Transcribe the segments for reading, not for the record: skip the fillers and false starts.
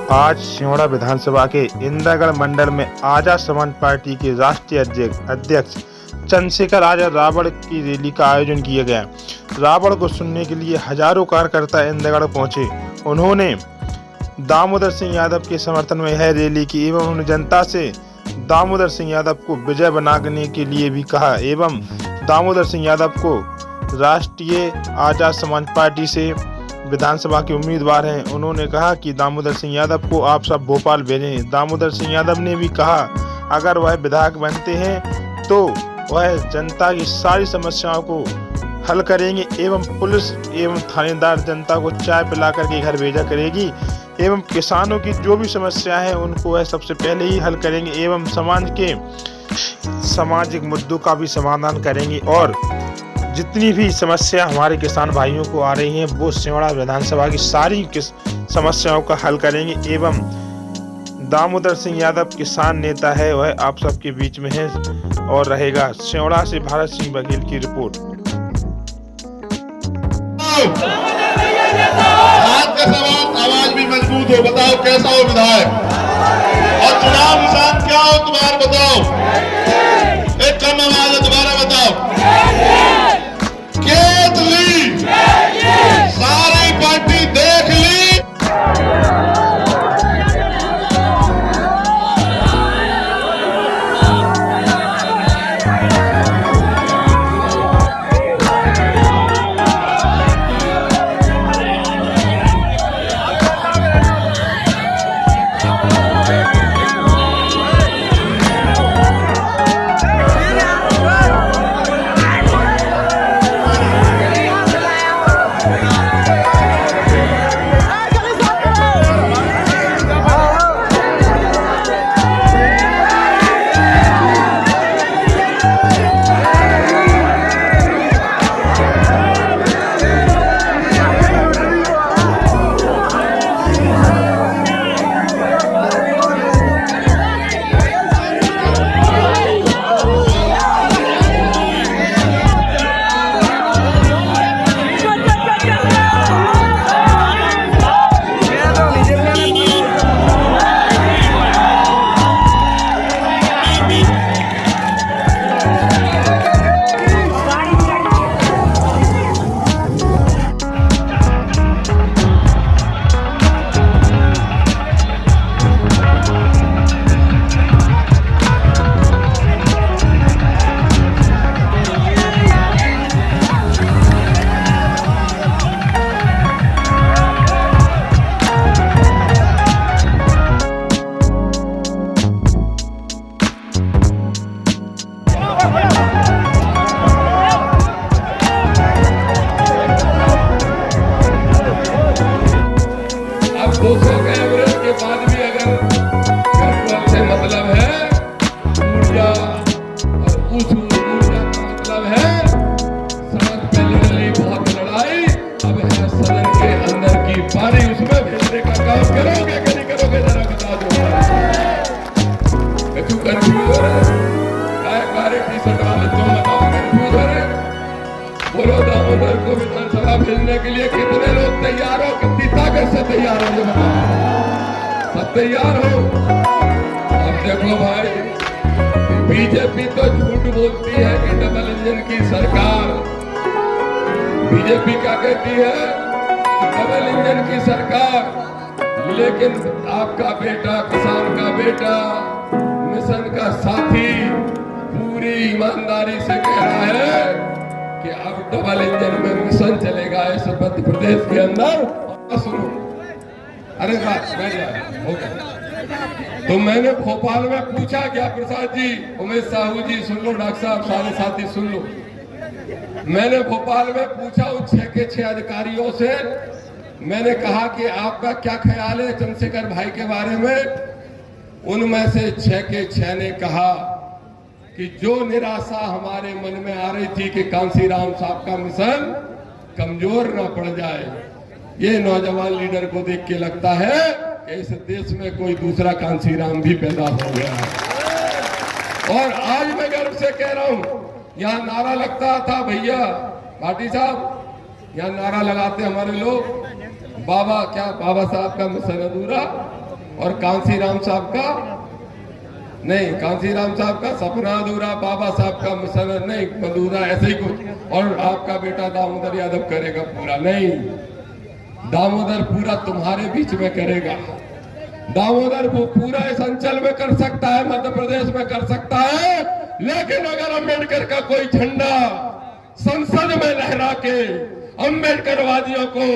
आज सिहोड़ा विधानसभा के इंद्रगढ़ मंडल में आजाद समाज पार्टी के राष्ट्रीय अध्यक्ष चंद्रशेखर आजाद रावण की रैली का आयोजन किया गया। रावण को सुनने के लिए हजारों कार्यकर्ता इंद्रगढ़ पहुंचे। उन्होंने दामोदर सिंह यादव के समर्थन में यह रैली की एवं उन्होंने जनता से दामोदर सिंह यादव को विजय बनाने के लिए भी कहा एवं दामोदर सिंह यादव को राष्ट्रीय आजाद समाज पार्टी से विधानसभा के उम्मीदवार हैं। उन्होंने कहा कि दामोदर सिंह यादव को आप सब भोपाल भेजें। दामोदर सिंह यादव ने भी कहा अगर वह विधायक बनते हैं तो वह जनता की सारी समस्याओं को हल करेंगे एवं पुलिस एवं थानेदार जनता को चाय पिला करके घर भेजा करेगी एवं किसानों की जो भी समस्या है उनको वह सबसे पहले ही हल करेंगे एवं समाज के सामाजिक मुद्दों का भी समाधान करेंगे और जितनी भी समस्या हमारे किसान भाइयों को आ रही हैं वो सिहोड़ा विधानसभा की सारी समस्याओं का हल करेंगे एवं दामोदर सिंह यादव किसान नेता है वह आप सबके बीच में है और रहेगा। सिहोड़ा से भारत सिंह बघेल की रिपोर्ट। आवाज भी मजबूत हो, बताओ कैसा हो विधायक और चुनाव निशान क्या हो तुम्हारा बताओ, एक कम आवाज है दोबारा बताओ। केतली सारी पार्टी देख ली। बोलो दामोदर को विधानसभा भेजने के लिए कितने लोग तैयार हो, कितनी ताकत से तैयार हो, सब तैयार हो। अब देखो भाई, बीजेपी तो झूठ बोलती है कि डबल इंजन की सरकार, बीजेपी क्या कहती है डबल इंजन की सरकार, लेकिन आपका बेटा, किसान का बेटा, मिशन का साथी पूरी ईमानदारी से कह रहा है कि अब डबल इंजन में मिशन चलेगा इस मध्य प्रदेश के अंदर। सुनो, अरे बात हो गया। तो मैंने भोपाल में पूछा क्या प्रसाद जी, उमेश साहू जी सुन लो, डॉक्टर साहब सारे साथी सुन लो, मैंने भोपाल में पूछा उन 6 के 6 अधिकारियों से, मैंने कहा कि आपका क्या ख्याल है चंद्रशेखर भाई के बारे में। उनमें से 6 के 6 ने कहा कि जो निराशा हमारे मन में आ रही थी कि कांसीराम साहब का मिशन कमजोर न पड़ जाए, ये नौजवान लीडर को देख के लगता है कि इस देश में कोई दूसरा कांसीराम भी पैदा हो गया है। और आज मैं गर्व से कह रहा हूं, यहाँ नारा लगता था भैया भाटी साहब, यहाँ नारा लगाते हमारे लोग, बाबा क्या बाबा साहब का मिशन अधूरा, और कांसीराम साहब का नहीं, कांसीराम साहब का सपना अधूरा, बाबा साहब का मिशन नहीं अधूरा, ऐसे ही कुछ। और आपका बेटा दामोदर यादव करेगा पूरा, नहीं, दामोदर पूरा तुम्हारे बीच में करेगा। दामोदर वो पूरा इस अंचल में कर सकता है, मध्य प्रदेश में कर सकता है, लेकिन अगर अम्बेडकर का कोई झंडा संसद में लहरा के अम्बेडकरवादियों को,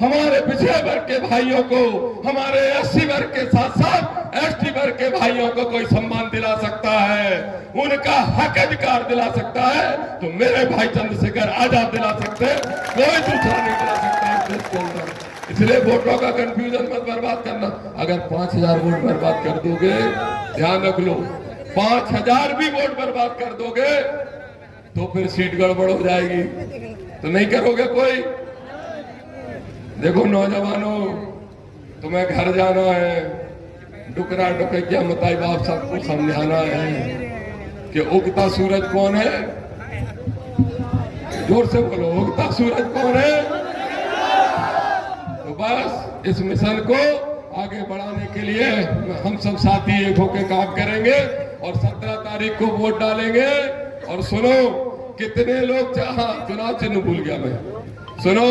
हमारे पिछड़े वर्ग के भाइयों को, हमारे एससी वर्ग के साथ साथ एसटी वर्ग के भाइयों को कोई सम्मान दिला सकता है, उनका हक अधिकार दिला सकता है, तो मेरे भाई चंद्रशेखर आजाद दिला सकते हैं, कोई दूसरा नहीं दिला सकता इस देश के अंदर। इसलिए वोटों का कंफ्यूजन मत बर्बाद करना। अगर 5000 वोट बर्बाद कर दोगे, ध्यान रख लो, 5000 भी वोट बर्बाद कर दोगे तो फिर सीट गड़बड़ हो जाएगी, तो नहीं करोगे कोई। देखो नौजवानों, तुम्हें घर जाना है, डुकरा डुकैया मताई बाप सबको समझाना है कि उगता सूरज कौन है, जोर से बोलो, उगता सूरज कौन है। तो बस इस मिशन को आगे बढ़ाने के लिए हम सब साथी एक होकर काम करेंगे और 17 तारीख को वोट डालेंगे। और सुनो, कितने लोग चुनाव चिन्ह भूल गया मैं, सुनो,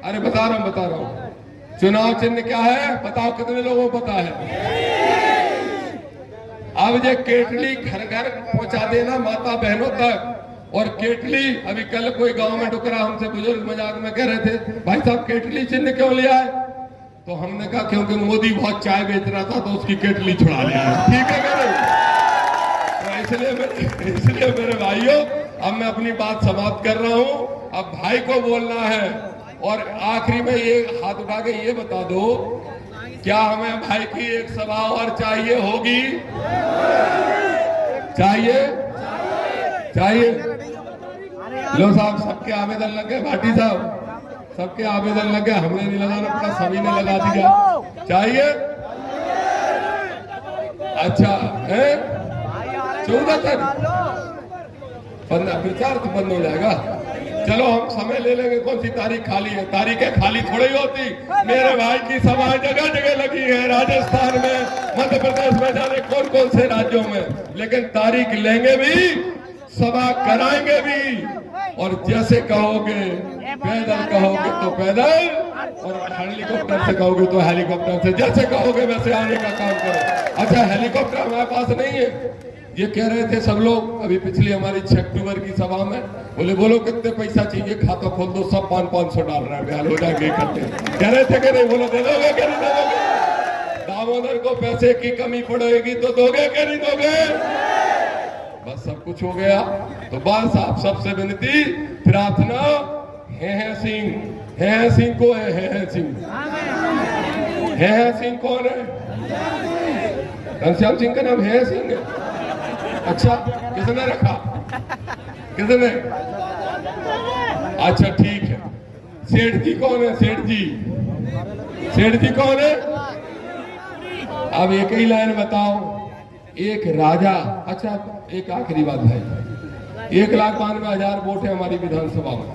अरे बता रहा हूं चुनाव चिन्ह क्या है, बताओ कितने लोगों को पता है। अब ये केटली घर घर पहुंचा देना माता बहनों तक। और केटली, अभी कल कोई गांव में डुकरा हमसे बुजुर्ग मजाक में कह रहे थे, भाई साहब केटली चिन्ह क्यों लिया है, तो हमने कहा क्योंकि मोदी बहुत चाय बेच रहा था तो उसकी केटली छुड़ा लिया। ठीक है क्या नहीं? तो इसलिए मेरे भाइयों, अब मैं अपनी बात समाप्त कर रहा हूं। अब भाई को बोलना है और आखिरी में ये हाथ उठा के ये बता दो, क्या हमें भाई की एक सभा और चाहिए होगी? चाहिए? लो साहब, सबके आवेदन लग गए, भाटी साहब सबके आवेदन लग गए, हमने नहीं लगाना पड़ा, सभी ने लगा दिया। चाहिए? अच्छा है, 14 तारीख प्रचार तो बंद हो जाएगा। चलो हम समय ले लेंगे, कौन सी तारीख खाली है, तारीखें खाली थोड़ी होती। मेरे भाई की सभाएं जगह जगह लगी है, राजस्थान में, मध्य प्रदेश में, जाने कौन कौन से राज्यों में, लेकिन तारीख लेंगे भी, सभा कराएंगे भी। और जैसे कहोगे पैदल कहोगे तो पैदल, और हेलीकॉप्टर से कहोगे तो हेलीकॉप्टर से, जैसे कहोगे वैसे आने का काम करो। अच्छा, हेलीकॉप्टर हमारे पास नहीं है, ये कह रहे थे सब लोग अभी पिछली हमारी 6 अक्टूबर की सभा में, बोलो कितने पैसा चाहिए, खाता खोल दो, सब 500 डाल रहे हैं, बयान हो जाएंगे करते, कह रहे थे कि नहीं, बोलो दे दोगे कि नहीं दोगे? दामोदर को पैसे की कमी पड़ेगी तो दोगे कि नहीं दोगे? बस सब कुछ हो गया। तो बस आप सबसे विनती प्रार्थना, है सिंह को है सिंह कौन है? घनश्याम सिंह का नाम है सिंह है। अच्छा, किसने रखा, किसने? अच्छा ठीक है। सेठ जी कौन है? सेठ जी कौन है? अब एक ही लाइन बताओ, एक राजा। अच्छा, एक आखिरी बात भाई, 1,92,000 वोट है हमारी विधानसभा में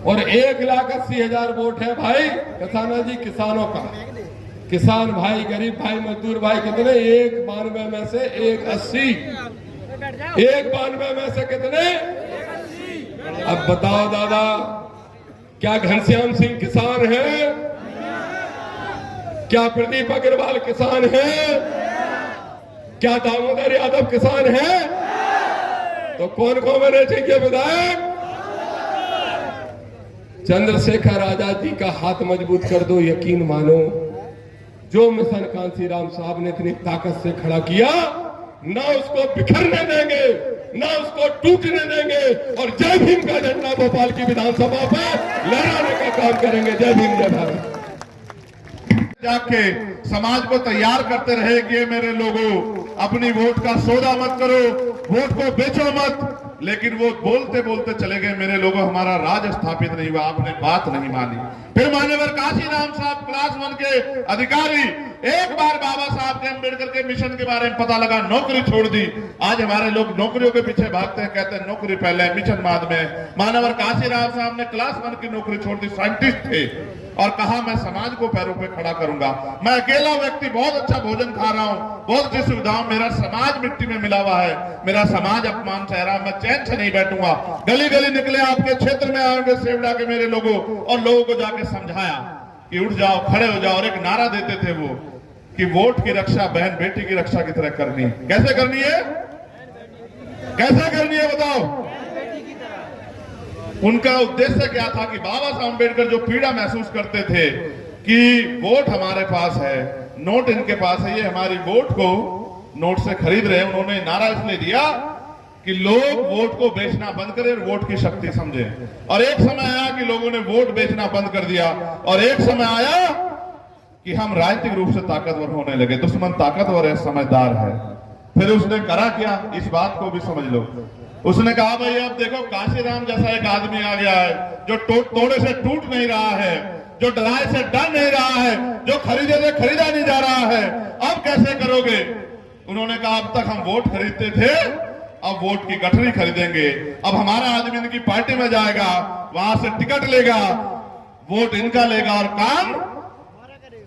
और 1,80,000 वोट है भाई कसाना जी किसानों का। किसान भाई, गरीब भाई, मजदूर भाई कितने? 192 में से 180, 192 में से कितने? अब बताओ दादा, क्या घनश्याम सिंह किसान है? क्या प्रदीप अग्रवाल किसान है? क्या दामोदर यादव किसान है? तो कौन को मैंने चाहिए विधायक? चंद्रशेखर आजाद जी का हाथ मजबूत कर दो। यकीन मानो, जो मिशन कांसीराम साहब ने इतनी ताकत से खड़ा किया, ना उसको बिखरने देंगे, ना उसको टूटने देंगे। और जय भीम का झंडा भोपाल की विधानसभा पर लहराने का काम करेंगे। जय भीम, जय भारत। जाके समाज को तैयार करते रहेंगे। मेरे लोगों, अपनी वोट का सौदा मत करो, वोट को बेचो मत। लेकिन वो बोलते बोलते चले गए, मेरे लोगों हमारा राज स्थापित नहीं हुआ, आपने बात नहीं मानी। फिर मान्यवर काशीराम साहब क्लास 1 के अधिकारी, एक बार बाबा साहब के अम्बेडकर के मिशन के बारे में पता लगा, नौकरी छोड़ दी। आज हमारे लोग नौकरियों के पीछे भागते हैं, कहते हैं नौकरी पहले मिशन बाद में। मान्यवर काशीराम साहब ने क्लास 1 की नौकरी छोड़ दी, साइंटिस्ट थे, और कहा मैं समाज को पैरों पे खड़ा करूंगा। मैं अकेला व्यक्ति बहुत अच्छा भोजन खा रहा हूं, बहुत अच्छी सुविधाओं, मेरा समाज मिट्टी में मिला हुआ है, मेरा समाज अपमान सह रहा, मैं चैन से नहीं बैठूंगा। गली गली निकले, आपके क्षेत्र में आएंगे सेवड़ा के मेरे लोगों, और लोगों को जाके समझाया कि उठ जाओ, खड़े हो जाओ। और एक नारा देते थे वो कि वोट की रक्षा बहन बेटी की रक्षा की तरह करनी है। कैसे करनी है, कैसे करनी है बताओ। उनका उद्देश्य क्या था कि बाबा साहब अम्बेडकर जो पीड़ा महसूस करते थे कि वोट हमारे पास है, नोट इनके पास है, ये हमारी वोट को नोट से खरीद रहे हैं। उन्होंने नारा इसलिए दिया कि लोग वोट को बेचना बंद करें, वोट की शक्ति समझें। और एक समय आया कि लोगों ने वोट बेचना बंद कर दिया, और एक समय आया कि हम राजनीतिक रूप से ताकतवर होने लगे। दुश्मन ताकतवर है, समझदार है। फिर उसने करा क्या, इस बात को भी समझ लो। उसने कहा भाई अब देखो काशीराम जैसा एक आदमी आ गया है जो तोड़े से टूट नहीं रहा है, जो डराए से डर नहीं रहा है, जो खरीदे से खरीदा नहीं जा रहा है, अब कैसे करोगे। उन्होंने कहा अब तक हम वोट खरीदते थे, अब वोट की गठरी खरीदेंगे। अब हमारा आदमी इनकी पार्टी में जाएगा, वहां से टिकट लेगा, वोट इनका लेगा और काम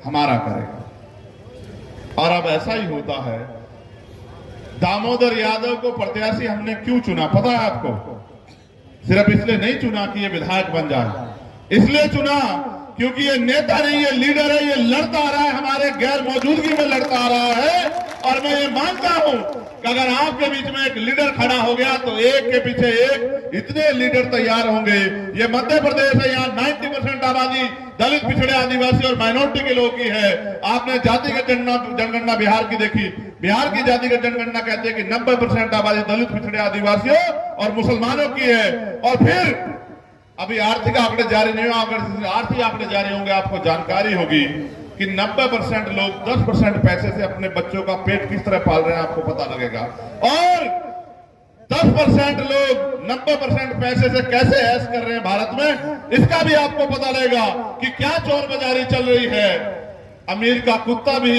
हमारा करेगा। और अब ऐसा ही होता है। दामोदर यादव को प्रत्याशी हमने क्यों चुना पता है आपको? सिर्फ इसलिए नहीं चुना कि ये विधायक बन जाए, इसलिए चुना क्योंकि ये नेता नहीं, ये लीडर है, ये लड़ता आ रहा है, हमारे गैर मौजूदगी में लड़ता आ रहा है। और मैं ये मानता हूं कि अगर आपके बीच में एक लीडर खड़ा हो गया तो एक के पीछे एक इतने लीडर तैयार होंगे। ये मध्य प्रदेश है, यहाँ 90% आबादी दलित, पिछड़े, आदिवासी और माइनॉरिटी के लोगों की है। आपने जातिगत जनगणना बिहार की देखी, बिहार की जातिगत जनगणना कहते हैं कि 90% आबादी दलित, पिछड़े, आदिवासियों और मुसलमानों की है। और फिर अभी आर्थिक आंकड़े जारी नहीं होंगे, आर्थिक आंकड़े जारी होंगे, आपको जानकारी होगी कि 90% लोग 10% पैसे से अपने बच्चों का पेट किस तरह पाल रहे हैं, आपको पता लगेगा। और 10% लोग 90% पैसे से कैसे ऐश कर रहे हैं भारत में, इसका भी आपको पता लगेगा कि क्या चोर बाजारी चल रही है। अमीर का कुत्ता भी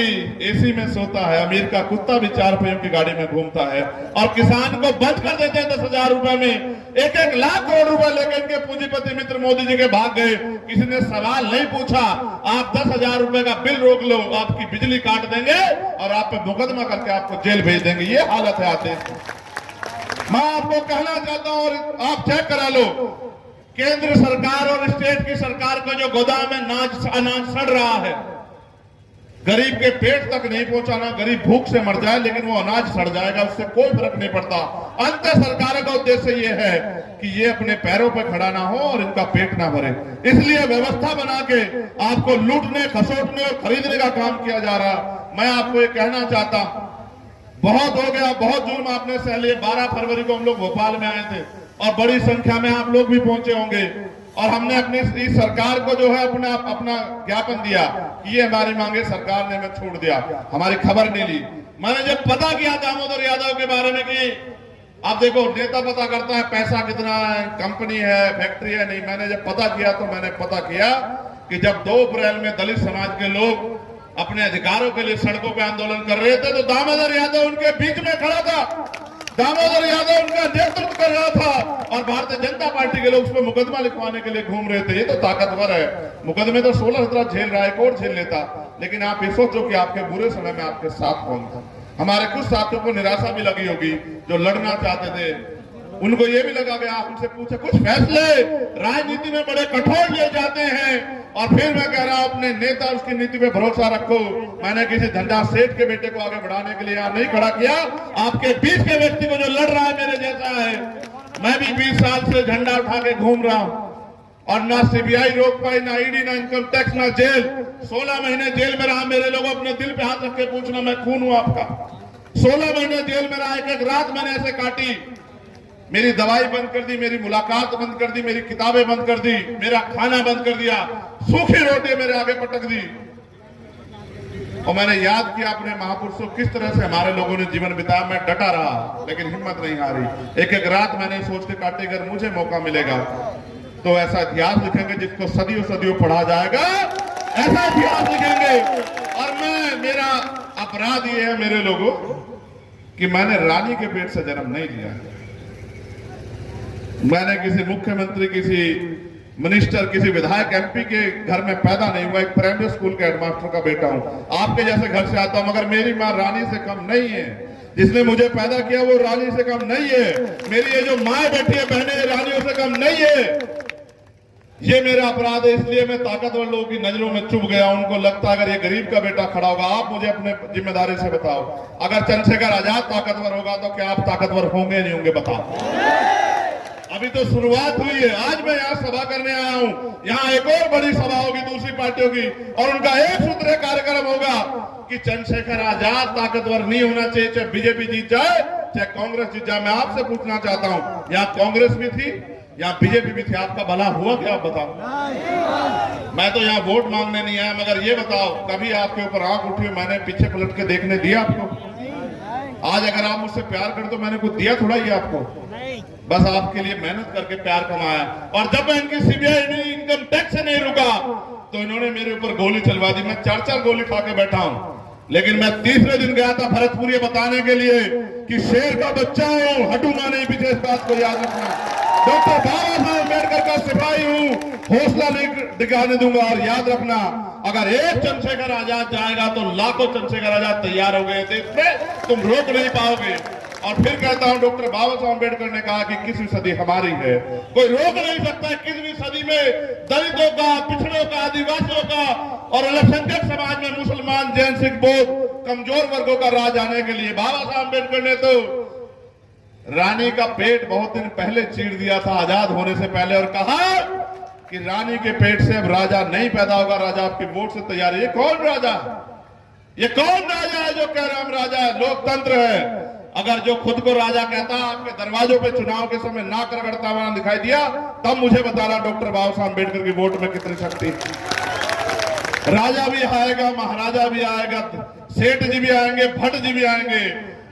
एसी में सोता है, अमीर का कुत्ता भी 4 पहियों की गाड़ी में घूमता है। और किसान को बंद कर देते हैं 10,000 रुपए में, 1-1 लाख करोड़ रुपए लेकर इनके पूंजीपति मित्र मोदी जी के भाग गए। किसी ने सवाल नहीं पूछा, आप 10,000 रुपए का बिल रोक लो, आपकी बिजली काट देंगे और आप पे मुकदमा करके आपको जेल भेज देंगे। ये हालत है आते। मैं आपको कहना चाहता हूं और आप चेक करा लो, केंद्र सरकार और स्टेट की सरकार का जो गोदाम में अनाज सड़ रहा है, गरीब के पेट तक नहीं पहुंचाना, गरीब भूख से मर जाए लेकिन वो अनाज सड़ जाएगा, उससे कोई फर्क नहीं पड़ता। अंत सरकार का उद्देश्य ये है कि ये अपने पैरों पर खड़ा ना हो और इनका पेट ना भरे, इसलिए व्यवस्था बना के आपको लूटने, खसोटने और खरीदने का काम किया जा रहा। मैं आपको ये कहना चाहता, बहुत हो गया, बहुत जुल्म आपने सह लिए। 12 फरवरी को हम लोग भोपाल में आए थे और बड़ी संख्या में आप लोग भी पहुंचे होंगे, और हमने अपनी इस सरकार को जो है अपना ज्ञापन दिया कि ये हमारी मांगे सरकार ने हमें छोड़ दिया, हमारी खबर नहीं ली। मैंने जब पता किया दामोदर यादव के बारे में कि आप देखो नेता पता करता है पैसा कितना है, कंपनी है, फैक्ट्री है, नहीं, मैंने जब पता किया तो मैंने पता किया कि जब 2 अप्रैल में दलित समाज के लोग अपने अधिकारों के लिए सड़कों पर आंदोलन कर रहे थे तो दामोदर यादव उनके बीच में खड़ा था, दामोदर यादव उनका नेतृत्व कर रहा था, और भारतीय जनता पार्टी के लोग उस पर मुकदमा लिखवाने के लिए घूम रहे थे। ये तो ताकतवर है, मुकदमे तो 16-17 झेल रहा है, कोर्ट झेल लेता। लेकिन आप ये सोचो कि आपके बुरे समय में आपके साथ कौन था। हमारे कुछ साथियों को निराशा भी लगी होगी जो लड़ना चाहते थे, उनको ये भी लगा कि आप उनसे पूछे, कुछ फैसले राजनीति में बड़े कठोर लिए जाते हैं। और फिर मैं कह रहा हूं अपने नेता उसकी नीति पे भरोसा रखो। मैंने किसी झंडा सेठ के बेटे को आगे बढ़ाने के लिए यहां नहीं खड़ा किया, आपके बीच के व्यक्ति को जो लड़ रहा है मेरे जैसा है। मैं भी 20 साल से झंडा उठा के घूम रहा हूं और ना सीबीआई रोक पाई, ना ईडी, ना इनकम टैक्स, ना जेल। 16 महीने जेल में रहा। मेरे लोग अपने दिल पे हाथ रख के पूछना, मैं खून हूं आपका। 16 महीने जेल में रहा, एक रात मैंने ऐसे काटी, मेरी दवाई बंद कर दी, मेरी मुलाकात बंद कर दी, मेरी किताबें बंद कर दी, मेरा खाना बंद कर दिया, सूखी रोटी मेरे आगे पटक दी। और मैंने याद किया अपने महापुरुषों किस तरह से हमारे लोगों ने जीवन बिताया। मैं डटा रहा लेकिन हिम्मत नहीं हारी। एक रात मैंने सोच के काटी, अगर मुझे मौका मिलेगा तो ऐसा इतिहास लिखेंगे जिसको सदियों सदियों पढ़ा जाएगा, ऐसा इतिहास लिखेंगे। और मेरा अपराध ये है मेरे लोगों कि मैंने रानी के पेट से जन्म नहीं लिया। मैंने किसी मुख्यमंत्री, किसी मिनिस्टर, किसी विधायक एमपी के घर में पैदा नहीं हुआ, एक प्राइमरी स्कूल के हेडमास्टर का बेटा हूं, आपके जैसे घर से आता हूं, मगर मेरी मां रानी से कम नहीं है। जिसने मुझे पैदा किया वो रानी से कम नहीं है। मेरी ये जो माए बैठी है, बहनें, रानियों से कम नहीं है। ये मेरा अपराध है, इसलिए मैं ताकतवर लोगों की नजरों में चुभ गया। उनको लगता अगर ये गरीब का बेटा खड़ा होगा। आप मुझे अपने जिम्मेदारी से बताओ, अगर चंद्रशेखर आजाद ताकतवर होगा तो क्या आप ताकतवर होंगे नहीं होंगे? बताओ। अभी तो शुरुआत हुई है। आज मैं यहाँ सभा करने आया हूँ, यहाँ एक और बड़ी सभा होगी दूसरी पार्टियों की, और उनका एक सूत्रीय कार्यक्रम होगा कि चंद्रशेखर आजाद ताकतवर नहीं होना चाहिए, चाहे बीजेपी जीत जाए चाहे कांग्रेस जीत जाए। मैं आपसे पूछना चाहता हूँ, यहाँ कांग्रेस भी थी, यहाँ बीजेपी भी थी, आपका भला हुआ क्या? आप बताओ। मैं तो यहाँ वोट मांगने नहीं आया, मगर ये बताओ, कभी आपके ऊपर आंख उठी, मैंने पीछे पलट के देखने दिया आपको? आज अगर आप मुझसे प्यार करते तो मैंने कुछ दिया थोड़ा ही आपको, बस आपके लिए मेहनत करके प्यार कमाया। और जब मैं इनकी सीबीआई इनकम टैक्स से नहीं रुका तो इन्होंने मेरे ऊपर गोली चलवा दी। मैं 4-4 गोली खा के बैठा हूं, लेकिन मैं तीसरे दिन गया था भरतपुर ये बताने के लिए कि शेर का बच्चा हूं, हटूंगा नहीं पीछे। इस बात को याद रखना। डॉक्टर बाबा साहब अम्बेडकर का सिपाही हूं, हौसला नहीं दिखाने दूंगा। और याद रखना, अगर एक चंद्रशेखर आजाद जाएगा तो लाखों चंद्रशेखर आजाद तैयार हो गए थे, इसमें तुम रोक नहीं पाओगे। और फिर कहता हूं, डॉक्टर बाबा साहब अम्बेडकर ने कहा कि 21वीं सदी हमारी है, कोई रोक नहीं सकता। 21वीं सदी में दलितों का, पिछड़ों का, आदिवासियों का और अल्पसंख्यक समाज में मुसलमान, जैन, सिख, बौद्ध, कमजोर वर्गों का राज आने के लिए बाबा साहब अम्बेडकर ने तो रानी का पेट बहुत दिन पहले चीर दिया था, आजाद होने से पहले, और कहा कि रानी के पेट से अब राजा नहीं पैदा होगा, राजा आपके वोट से तैयार है। ये कौन राजा? ये कौन राजा है जो कह रहा हम राजा है? लोकतंत्र है। अगर जो खुद को राजा कहता आपके दरवाजों पे चुनाव के समय नाक रगड़ता हुआ दिखाई दिया, तब मुझे बताना डॉक्टर बाबा साहब अम्बेडकर की वोट में कितनी शक्ति। राजा भी आएगा, महाराजा भी आएगा, सेठ जी भी आएंगे, भट्ट जी भी आएंगे,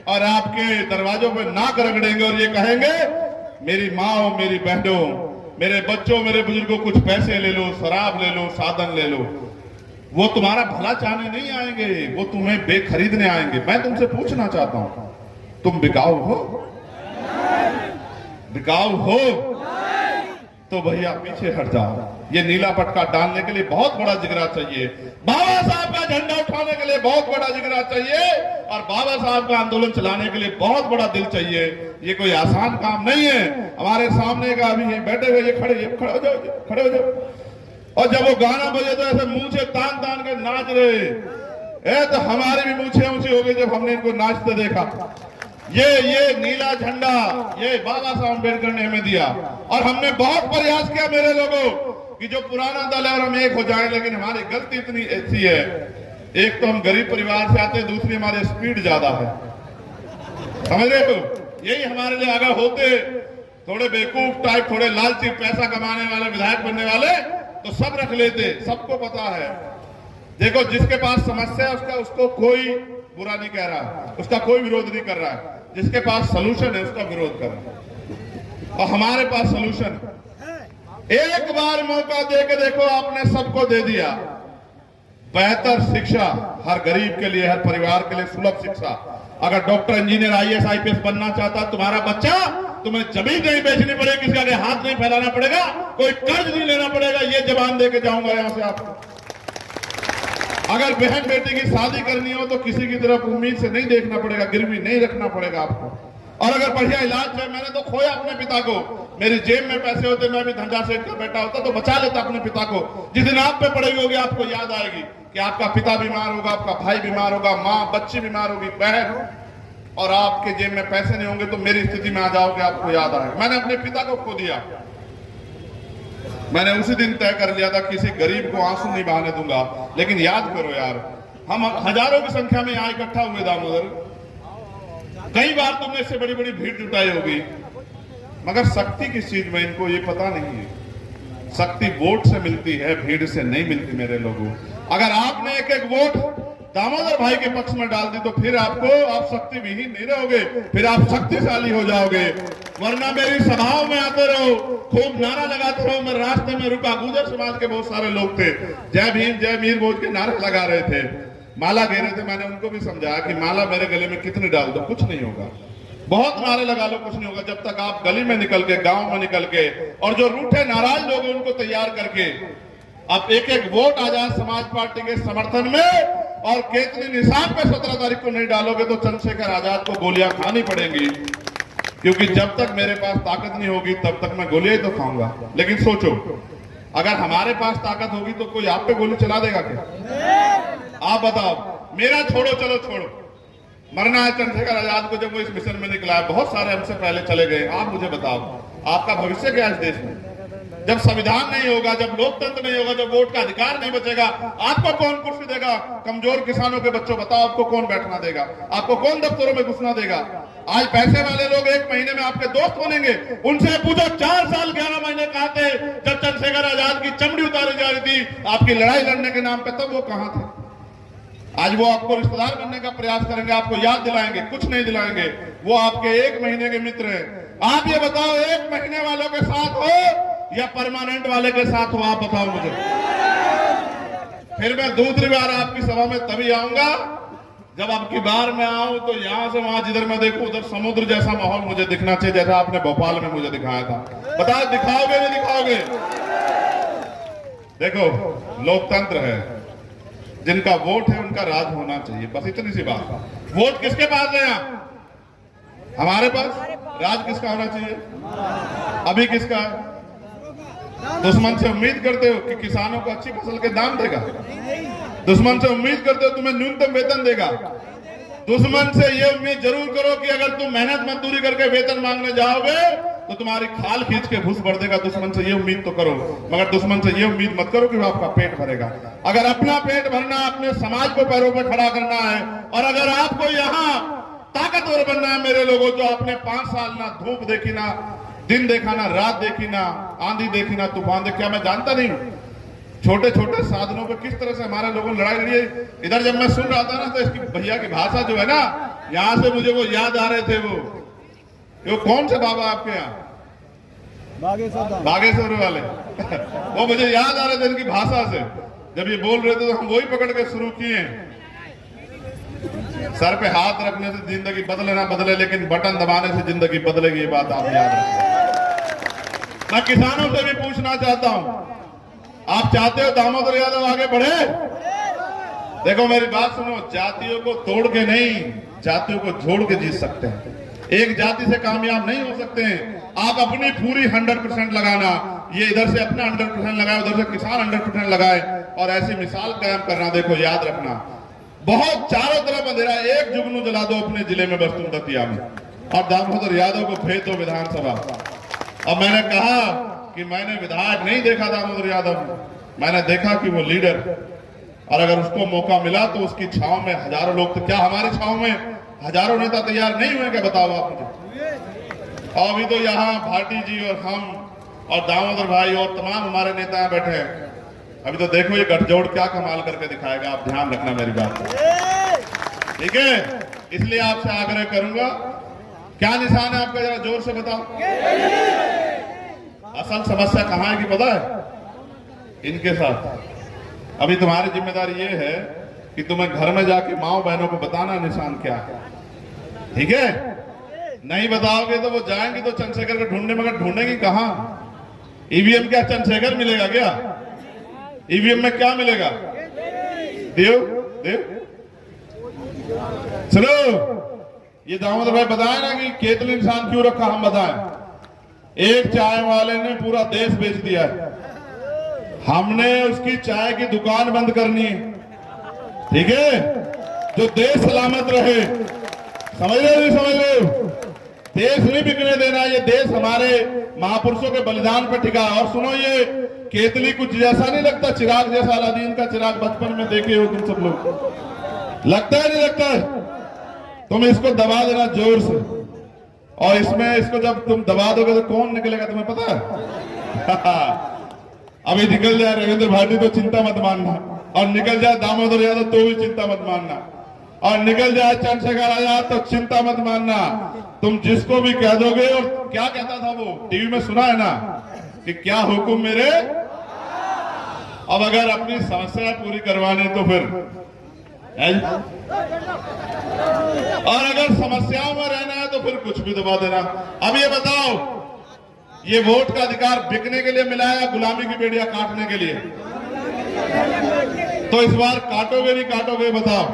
और आपके दरवाजों पे नाक रगड़ेंगे और ये कहेंगे, मेरी माँ, मेरी बहनों, मेरे बच्चों, मेरे बुजुर्गों, कुछ पैसे ले लो, शराब ले लो, साधन ले लो। वो तुम्हारा भला चाहने नहीं आएंगे, वो तुम्हें बेखरीदने आएंगे। मैं तुमसे पूछना चाहता हूं, तुम बिकाऊ हो? बिकाऊ हो तो भैया पीछे हट जाओ। ये नीला पटका डालने के लिए बहुत बड़ा जिगरा चाहिए, बाबा साहब का झंडा उठाने के लिए बहुत बड़ा जिगरा चाहिए, और बाबा साहब का आंदोलन चलाने के लिए बहुत बड़ा दिल चाहिए। ये कोई आसान काम नहीं है। हमारे सामने का अभी बैठे हुए, ये खड़े हो जाओ, खड़े हो जाओ। और जब वो गाना बजे तो ऐसे मुंह से तान तान के नाच रहे, तो हमारी भी मूछें ऊंची हो गई जब हमने इनको नाचते देखा। ये नीला झंडा ये बाबा साहब अम्बेडकर ने हमें दिया, और हमने बहुत प्रयास किया मेरे लोगों कि जो पुराना दल है और हम एक हो जाएं, लेकिन हमारी गलती इतनी ऐसी है, एक तो हम गरीब परिवार से आते हैं, दूसरी हमारी स्पीड ज्यादा है, समझ रहे हो? यही हमारे लिए अगर होते थोड़े बेवकूफ टाइप, थोड़े लालची, पैसा कमाने वाले, विधायक बनने वाले, तो सब रख लेते। सबको पता है, देखो जिसके पास समस्या है उसको कोई बुरा नहीं कह रहा, उसका कोई विरोध नहीं कर रहा है। जिसके पास सलूशन है उसका विरोध कर रहा है, और हमारे पास सलूशन है। एक बार मौका दे के देखो, आपने सबको दे दिया बेहतर शिक्षा, हर गरीब के लिए, हर परिवार के लिए सुलभ शिक्षा। अगर डॉक्टर, इंजीनियर, IAS, IPS बनना चाहता तुम्हारा बच्चा, तुम्हें जमीन नहीं बेचनी पड़ेगी, किसी के हाथ नहीं फैलाना पड़ेगा, कोई कर्ज नहीं लेना पड़ेगा। ये जबान दे के जाऊंगा यहां से आपको। अगर बहन बेटी की शादी करनी हो तो किसी की तरफ उम्मीद से नहीं देखना पड़ेगा, गिरवी नहीं रखना पड़ेगा आपको। और अगर बढ़िया इलाज है, मैंने तो खोया अपने पिता को, मेरी जेब में पैसे होते, मैं भी धंधा सेठ का बेटा होता तो बचा लेता अपने पिता को। जिस दिन आप पे पड़ेगी होगी, आपको याद आएगी कि आपका पिता बीमार होगा, आपका भाई बीमार होगा, माँ, बच्ची बीमार होगी, बहन, और आपके जेब में पैसे नहीं होंगे तो मेरी स्थिति में आ जाओगे, आपको याद आएगा। मैंने अपने पिता को खो दिया, मैंने उसी दिन तय कर लिया था किसी गरीब को आंसू नहीं बहाने दूंगा। लेकिन याद करो यार, हम हजारों की संख्या में यहाँ इकट्ठा हुए दामोदर, कई बार तुमने इससे बड़ी बड़ी भीड़ जुटाई होगी, मगर शक्ति किस चीज में इनको ये पता नहीं है। शक्ति वोट से मिलती है, भीड़ से नहीं मिलती मेरे लोगों। अगर आपने एक एक वोट दामोदर भाई के पक्ष में डाल दी तो फिर आप शक्ति विहीन नहीं रहोगे, फिर आप शक्तिशाली हो जाओगे। वरना मेरी सभाओं में आते रहो, खूब नारा लगाते रहो। मैं रास्ते में रुका, गुर्जर समाज के बहुत सारे लोग थे, जय भीम जय मीर बोल के नारे लगा रहे थे, माला घेरे थे। मैंने उनको भी समझाया कि माला मेरे गले में कितनी डाल दो, कुछ नहीं होगा, बहुत नारे लगा लो, कुछ नहीं होगा जब तक आप गली में निकल के, गांव में निकल के, और जो रूठे नाराज लोग हैं उनको तैयार करके आप एक एक वोट आजाद समाज पार्टी के समर्थन में और केतली निशान पे 17 तारीख को नहीं डालोगे तो चंद्रशेखर आजाद को गोलियां खानी पड़ेंगी। क्योंकि जब तक मेरे पास ताकत नहीं होगी तब तक मैं गोलियां ही तो खाऊंगा। लेकिन सोचो, अगर हमारे पास ताकत होगी तो कोई आप पे गोली चला देगा क्या? आप बताओ। मेरा छोड़ो, चलो छोड़ो, मरना है चंद्रशेखर आजाद को। जब वो इस मिशन में निकला है, बहुत सारे हमसे पहले चले गए। आप मुझे बताओ, आपका भविष्य क्या है इस देश में? जब संविधान नहीं होगा, जब लोकतंत्र नहीं होगा, जब वोट का अधिकार नहीं बचेगा, आपको कौन कुर्सी देगा? कमजोर किसानों के बच्चों, बताओ आपको कौन बैठना देगा? आपको कौन दफ्तरों में घुसना देगा? आज पैसे वाले लोग 1 महीने में आपके दोस्त बनेंगे। उनसे पूछो 4 साल 11 महीने कहां थे जब चंद्रशेखर आजाद की चमड़ी उतारी जा रही थी आपकी लड़ाई लड़ने के नाम पे? तब वो कहां थे? आज वो आपको रिश्तेदार बनने का प्रयास करेंगे, आपको याद दिलाएंगे, कुछ नहीं दिलाएंगे। वो आपके 1 महीने के मित्र हैं। आप ये बताओ, 1 महीने वालों के साथ हो या परमानेंट वाले के साथ हो? आप बताओ मुझे। फिर मैं दूसरी बार आपकी सभा में तभी आऊंगा जब आपकी बार मैं आऊं तो यहां से वहां जिधर मैं देखूं उधर समुद्र जैसा माहौल मुझे दिखना चाहिए, जैसा आपने भोपाल में मुझे दिखाया था। बताओ, दिखाओगे नहीं दिखाओगे? देखो, लोकतंत्र है, जिनका वोट है उनका राज होना चाहिए, बस इतनी सी बात। वोट किसके पास है? हमारे पास। राज किसका होना चाहिए? अभी किसका है? दुश्मन से उम्मीद करते हो कि किसानों को अच्छी फसल के दाम देगा? दुश्मन से उम्मीद करते हो तुम्हें न्यूनतम वेतन देगा? दुश्मन से ये उम्मीद जरूर करो कि अगर तुम मेहनत मजदूरी करके वेतन मांगने जाओगे तो तुम्हारी खाल खींच के घुस भर देगा। दुश्मन से ये उम्मीद तो करो, मगर दुश्मन से ये उम्मीद मत करो कि वो आपका पेट भरेगा। अगर अपना पेट भरना, अपने समाज को पैरों पर खड़ा करना है, और अगर आपको यहाँ ताकतवर बनना है मेरे लोगों, जो आपने 5 साल ना धूप देखी, ना दिन देखा, ना रात देखी, ना आंधी देखी, ना तूफान देखा, मैं जानता नहीं हूं छोटे छोटे साधनों पर किस तरह से हमारे लोगों ने लड़ाई लड़ी है। इधर जब मैं सुन रहा था ना तो इसकी भैया की भाषा जो है ना, यहां से मुझे वो याद आ रहे थे। वो कौन से बाबा आपके यहाँ? बागेश्वर वाले वो मुझे याद आ रहे थे इनकी भाषा से। जब ये बोल रहे थे तो हम वही पकड़ के शुरू किए। सर पे हाथ रखने से जिंदगी बदले ना बदले, लेकिन बटन दबाने से जिंदगी बदलेगी, ये बात आप याद रखें। मैं किसानों से भी पूछना चाहता हूं, आप चाहते हो दामोदर यादव आगे बढ़े? देखो मेरी बात सुनो, जातियों को तोड़ के नहीं, जातियों को जोड़ के जीत सकते हैं। एक जाति से कामयाब नहीं हो सकते हैं। आप अपनी पूरी 100% लगाना, ये इधर से अपना 100% लगाए, उधर से किसान 100% लगाए, और ऐसी मिसाल कायम करना। देखो याद रखना, बहुत चारों तरफ अंधेरा, एक जुगनू जला दो अपने जिले में, बस तुम दतिया में, और दामोदर यादव को भेज दो विधानसभा। अब मैंने कहा कि मैंने विधायक नहीं देखा दामोदर यादव, मैंने देखा कि वो लीडर, और अगर उसको मौका मिला तो उसकी छांव में हजारों लोग, तो क्या हमारी छांव में हजारों नेता तैयार नहीं हुए क्या? बताओ आप मुझे। और अभी तो यहाँ भाटी जी और हम और दामोदर भाई और तमाम हमारे नेता बैठे हैं। अभी तो देखो ये गठजोड़ क्या कमाल करके दिखाएगा। आप ध्यान रखना मेरी बात, ठीक है? इसलिए आपसे आग्रह करूंगा, क्या निशान है आपका, जरा जोर से बताओ। असल समस्या कहां है कि पता है? इनके साथ। अभी तुम्हारी जिम्मेदारी ये है कि तुम्हें घर में जाके माओ बहनों को बताना निशान क्या है, ठीक है? नहीं बताओगे तो वो जाएंगे तो चंद्रशेखर को ढूंढने, मगर ढूंढेंगे कहां? ईवीएम क्या चंद्रशेखर मिलेगा क्या? ईवीएम में क्या मिलेगा? देव देव सुनो, ये दामोदर भाई बताए ना कि केतली निशान क्यों रखा, हम बताएं। एक चाय वाले ने पूरा देश बेच दिया है, हमने उसकी चाय की दुकान बंद करनी है, ठीक है? जो देश सलामत रहे, समझ रहे हो नहीं समझ रहे हो? देश नहीं बिकने देना, ये देश हमारे महापुरुषों के बलिदान पर टिका। और सुनो, ये केतली कुछ जैसा नहीं लगता, चिराग जैसा, अलादीन का चिराग बचपन में देखे हो तुम सब लोग, लगता है नहीं लगता है? तुम इसको दबा देना जोर से, और इसमें इसको जब तुम दबा दोगे तो कौन निकलेगा तुम्हें पता है? अभी निकल जाए रविंद्र भाटी तो चिंता मत मानना, और निकल जाए दामोदर यादव तो भी चिंता मत मानना, और निकल जाए चंद्रशेखर आजाद तो चिंता मत मानना। तुम जिसको भी कह दोगे, और क्या कहता था वो, टीवी में सुना है ना कि क्या हुक्म मेरे। अब अगर अपनी समस्या पूरी करवानी तो फिर और अगर समस्याओं में रहना है तो फिर कुछ भी दबा देना। अब ये बताओ, ये वोट का अधिकार बिकने के लिए मिला है या गुलामी की बेड़ियां काटने के लिए? तो इस बार काटोगे नहीं काटोगे बताओ।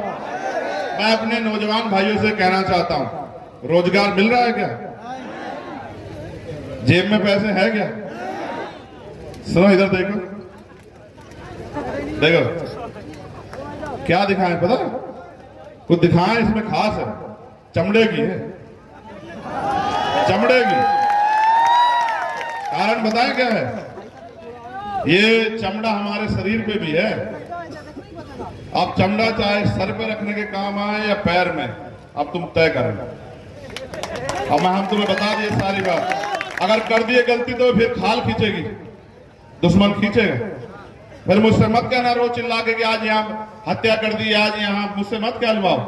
मैं अपने नौजवान भाइयों से कहना चाहता हूं, रोजगार मिल रहा है क्या? जेब में पैसे है क्या? सुनो इधर देखो, देखो क्या दिखाएं पता? कुछ दिखाएं इसमें खास है, चमड़े की है, चमड़े की। कारण बताएं क्या है? ये चमड़ा हमारे शरीर पे भी है। अब चमड़ा चाहे सर पे रखने के काम आए या पैर में, अब तुम तय करो। अब हम तुम्हें बता दिए सारी बात। अगर कर दिए गलती तो फिर खाल खींचेगी, दुश्मन खींचेगा। फिर मुझसे मत कहना रोज चिल्ला के कि आज यहाँ हत्या कर दी, आज यहाँ, मुझसे मत कहलवाओ।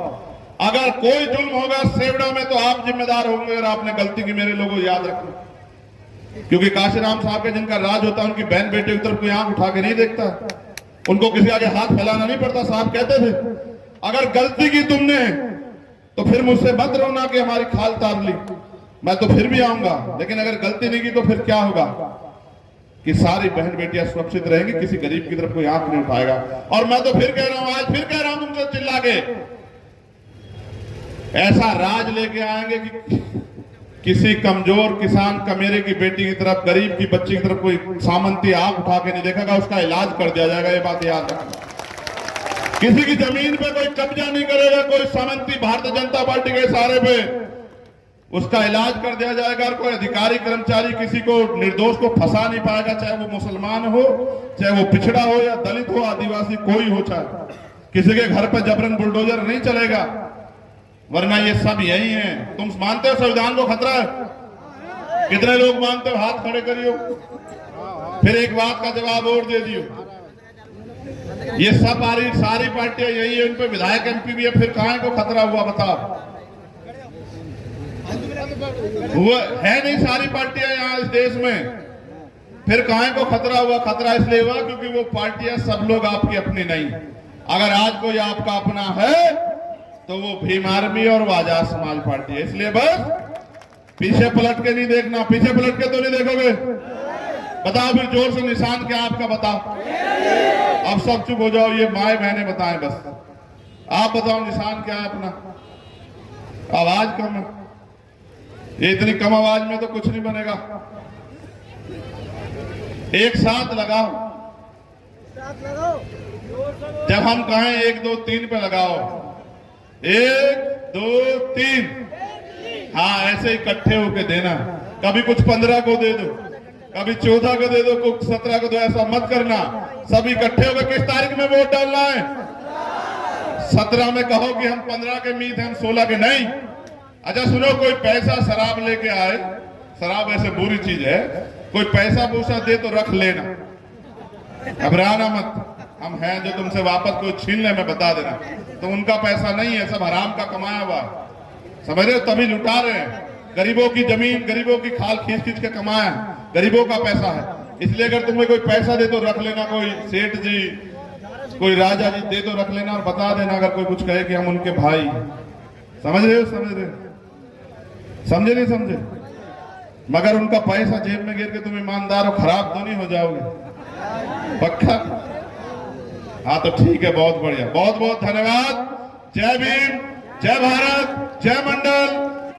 अगर कोई जुल्म होगा सेवड़ा में तो आप जिम्मेदार होंगे अगर आपने गलती की। मेरे लोगों याद रखना, क्योंकि काशीराम साहब के जिनका राज होता है उनकी बहन बेटे की तरफ कोई आंख उठा के नहीं देखता, उनको किसी आगे हाथ फैलाना नहीं पड़ता। साहब कहते थे अगर गलती की तुमने तो फिर मुझसे मत रोना कि हमारी खाल तार ली, मैं तो फिर भी आऊंगा। लेकिन अगर गलती नहीं की तो फिर क्या होगा कि सारी बहन बेटियां सुरक्षित रहेंगी, किसी गरीब की तरफ कोई आंख नहीं उठाएगा। और मैं तो फिर कह रहा हूं, आज फिर कह रहा हूं तुमसे चिल्ला के, ऐसा राज लेके आएंगे कि किसी कमजोर किसान कमेरे की बेटी की तरफ, गरीब की बच्ची की तरफ कोई सामंती आंख उठा के नहीं देखेगा, उसका इलाज कर दिया जाएगा। ये बात याद रखना। किसी की जमीन पे कोई कब्जा नहीं करेगा, कोई सामंती भारतीय जनता पार्टी के इशारे पे उसका इलाज कर दिया जाएगा। और कोई अधिकारी कर्मचारी किसी को निर्दोष को फंसा नहीं पाएगा, चाहे वो मुसलमान हो, चाहे वो पिछड़ा हो या दलित हो, आदिवासी कोई हो, चाहे किसी के घर पे जबरन बुलडोजर नहीं चलेगा, वरना ये सब यही हैं। तुम मानते हो संविधान को खतरा है? कितने लोग मानते हो? हाथ खड़े करियो। फिर एक बात का जवाब और दे दियो, ये सब सारी पार्टियां यही है, उन पे विधायक एमपी भी है, फिर कहां को खतरा हुआ बताओ? वो है नहीं सारी पार्टियां यहाँ इस देश में, फिर कहां को खतरा हुआ? खतरा इसलिए हुआ क्योंकि वो पार्टियां सब लोग आपकी अपनी नहीं। अगर आज कोई आपका अपना है तो वो भीम आर्मी और वो आजाद समाज पार्टी है। इसलिए बस पीछे पलट के नहीं देखना। पीछे पलट के तो नहीं देखोगे? बताओ फिर जोर से, निशान क्या आपका बताओ? अब सब चुप हो जाओ, ये माए बहने बताएं बस। आप बताओ निशान क्या है अपना? आवाज कम है, ये इतनी कम आवाज में तो कुछ नहीं बनेगा। एक साथ लगाओ, जब हम कहें 1 2 3 पे लगाओ, 1 2 3। हाँ, ऐसे इकट्ठे होके देना। कभी कुछ 15 को दे दो, कभी 14 को दे दो, कुछ 17 को दो, ऐसा मत करना। सब इकट्ठे होकर किस तारीख में वोट डालना है? 17 में कहो कि हम 15 के मीत हैं, हम 16 के नहीं। अच्छा सुनो, कोई पैसा शराब लेके आए, शराब ऐसे बुरी चीज है, कोई पैसा पूछा दे तो रख लेना, घबराना मत। हम हैं जो तुमसे वापस कोई छीन ले, मैं बता देना, तो उनका पैसा नहीं है, सब हराम का कमाया हुआ, समझ रहे हो? तभी लुटा रहे हैं। गरीबों की जमीन, गरीबों की खाल खींच खींच के कमाया, गरीबों का पैसा है। इसलिए अगर तुम्हें कोई पैसा दे तो रख लेना, कोई सेठ जी, कोई राजा जी दे तो रख लेना, और बता देना अगर कोई कुछ कहे कि हम उनके भाई। समझ रहे हो? समझ रहे हो? समझे नहीं समझे? मगर उनका पैसा जेब में गिर के तुम ईमानदार हो, खराब तो नहीं हो जाओगे? पक्का? हाँ तो ठीक है, बहुत बढ़िया, बहुत बहुत धन्यवाद। जय भीम, जय भारत, जय मंडल।